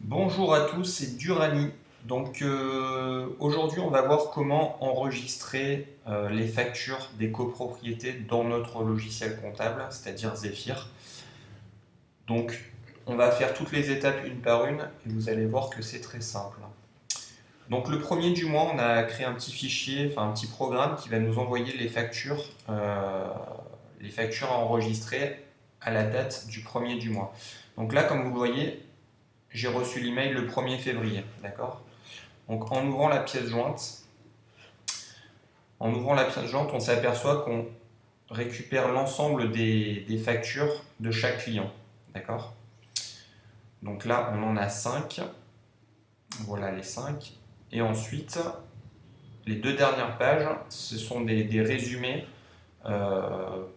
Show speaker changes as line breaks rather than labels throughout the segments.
Bonjour à tous, c'est Durani. Aujourd'hui, on va voir comment enregistrer les factures des copropriétés dans notre logiciel comptable, c'est-à-dire Zephyr. Donc, on va faire toutes les étapes une par une et vous allez voir que c'est très simple. Donc, le premier du mois, on a créé un petit fichier, enfin un petit programme qui va nous envoyer les factures à enregistrer à la date du premier du mois. Donc là, comme vous le voyez, j'ai reçu l'email le 1er février, d'accord? Donc en ouvrant la pièce jointe, on s'aperçoit qu'on récupère l'ensemble des factures de chaque client, d'accord? Donc là, on en a 5, voilà les 5. Et ensuite, les deux dernières pages, ce sont des résumés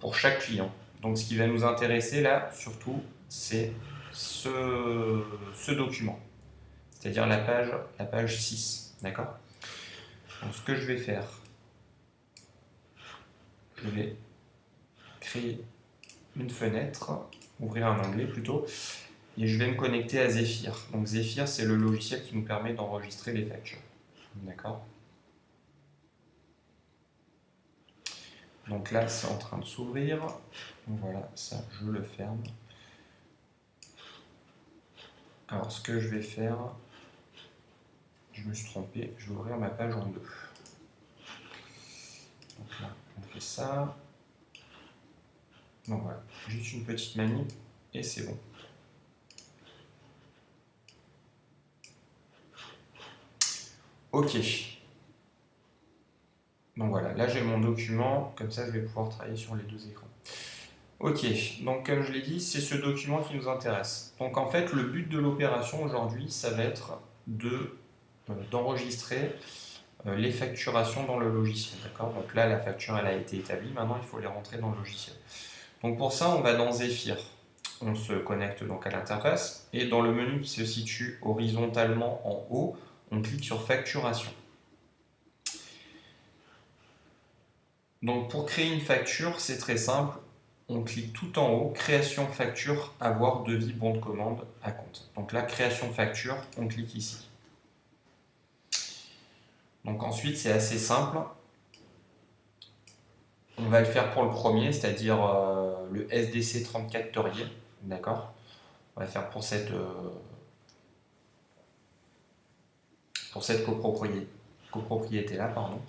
pour chaque client. Donc ce qui va nous intéresser là, surtout, c'est ce document, c'est-à-dire la page 6, d'accord? Donc ce que je vais faire, je vais créer une fenêtre, ouvrir un onglet plutôt, et je vais me connecter à Zephyr. Donc Zephyr, c'est le logiciel qui nous permet d'enregistrer les factures. D'accord? Donc là, c'est en train de s'ouvrir. Voilà, ça, je le ferme. Alors, ce que je vais faire, je me suis trompé, je vais ouvrir ma page en deux. Donc là, on fait ça. Donc voilà, juste une petite manip et c'est bon. Ok. Donc voilà, là j'ai mon document, comme ça je vais pouvoir travailler sur les deux écrans. Ok, donc comme je l'ai dit, c'est ce document qui nous intéresse. Donc en fait, le but de l'opération aujourd'hui, ça va être d'enregistrer les facturations dans le logiciel. D'accord? Donc là, la facture elle a été établie, maintenant il faut les rentrer dans le logiciel. Donc pour ça, on va dans Zephyr. On se connecte donc à l'interface et dans le menu qui se situe horizontalement en haut, on clique sur facturation. Donc pour créer une facture, c'est très simple. On clique tout en haut, création facture, avoir, devis, bon de commande, à compte. Donc là, création facture, on clique ici. Donc ensuite, c'est assez simple. On va le faire pour le premier, c'est-à-dire le SDC 34 Torier. D'accord? On va faire pour cette copropriété-là, pardon.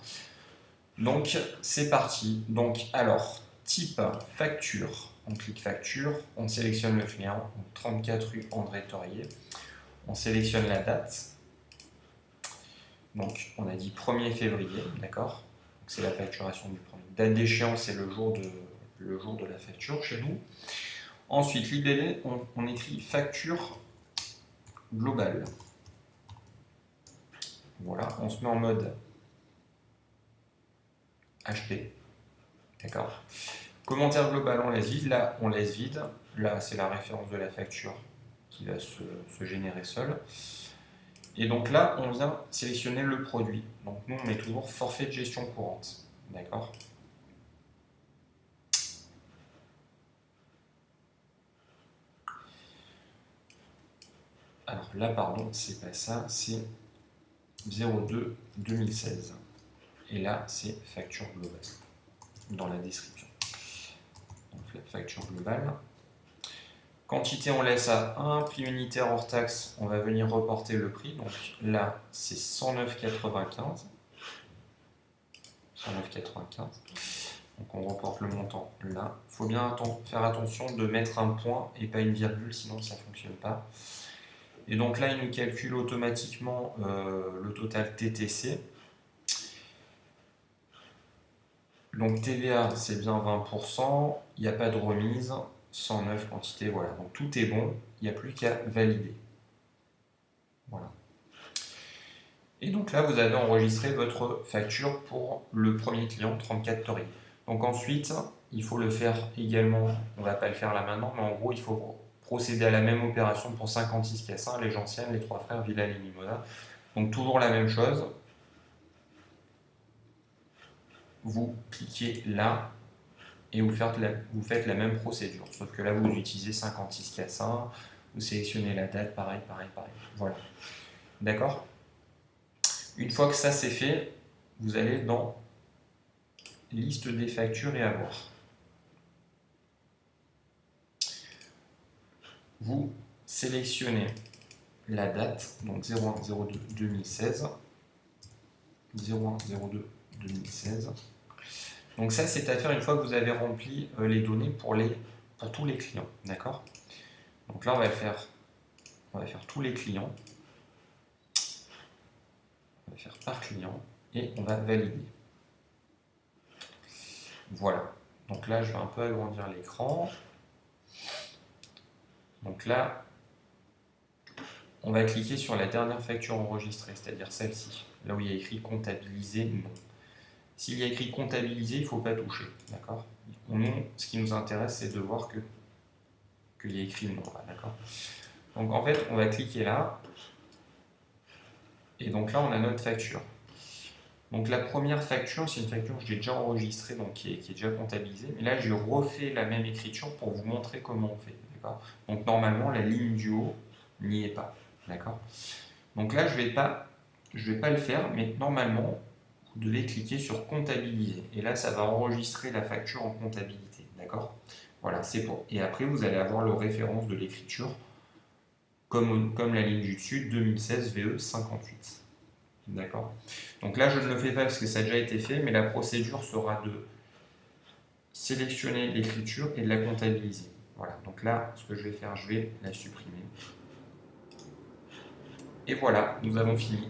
Donc c'est parti. Donc alors, type facture, on clique facture, on sélectionne le client, 34 rue André Torier, on sélectionne la date, donc on a dit 1er février, d'accord? C'est la facturation du premier. Date d'échéance, c'est le jour de la facture chez nous. Ensuite, libellé, on écrit facture globale. Voilà, on se met en mode HP, d'accord? Commentaire global, on laisse vide. Là, on laisse vide. Là, c'est la référence de la facture qui va se générer seule. Et donc là, on vient sélectionner le produit. Donc nous, on met toujours forfait de gestion courante. D'accord? Alors là, pardon, c'est pas ça, c'est 02 2016. Et là, c'est facture globale dans la description. Donc la facture globale. Quantité, on laisse à 1. Prix unitaire hors taxe, on va venir reporter le prix. Donc là, c'est 109,95. 109,95. Donc on reporte le montant là. Il faut bien faire attention de mettre un point et pas une virgule, sinon ça ne fonctionne pas. Et donc là, il nous calcule automatiquement le total TTC. Donc TVA, c'est bien 20%, il n'y a pas de remise, 109 quantité, voilà. Donc tout est bon, il n'y a plus qu'à valider. Voilà. Et donc là, vous avez enregistré votre facture pour le premier client, 34 Tori. Donc ensuite, il faut le faire également, on ne va pas le faire là maintenant, mais en gros, il faut procéder à la même opération pour 56 Cassin, les Gentiennes, les trois frères Villal et Mimona. Donc toujours la même chose. Vous cliquez là et vous faites la même procédure. Sauf que là, vous utilisez 56 Cassin, Vous sélectionnez la date, pareil. Voilà. D'accord? Une fois que ça c'est fait, vous allez dans liste des factures et avoir. Vous sélectionnez la date, donc 01/02/2016. 01/02/2016. Donc ça, c'est à faire une fois que vous avez rempli les données pour tous les clients. D'accord? Donc là, on va faire tous les clients. On va faire par client et on va valider. Voilà. Donc là, je vais un peu agrandir l'écran. Donc là, on va cliquer sur la dernière facture enregistrée, c'est-à-dire celle-ci. Là où il y a écrit comptabiliser, non. S'il y a écrit comptabiliser, il ne faut pas toucher. D'accord? Nous, ce qui nous intéresse, c'est de voir qu'il y a écrit non. D'accord? Donc en fait, on va cliquer là. Et donc là, on a notre facture. Donc la première facture, c'est une facture que j'ai déjà enregistrée, donc qui est déjà comptabilisée. Mais là, je refais la même écriture pour vous montrer comment on fait. D'accord? Donc normalement, la ligne du haut n'y est pas. D'accord? Donc là, je vais pas le faire, mais normalement, vous devez cliquer sur comptabiliser. Et là, ça va enregistrer la facture en comptabilité. D'accord? Voilà, c'est pour. Et après, vous allez avoir le référence de l'écriture, comme la ligne du dessus, 2016 VE 58. D'accord? Donc là, je ne le fais pas parce que ça a déjà été fait, mais la procédure sera de sélectionner l'écriture et de la comptabiliser. Voilà, donc là, ce que je vais faire, je vais la supprimer. Et voilà, nous avons fini.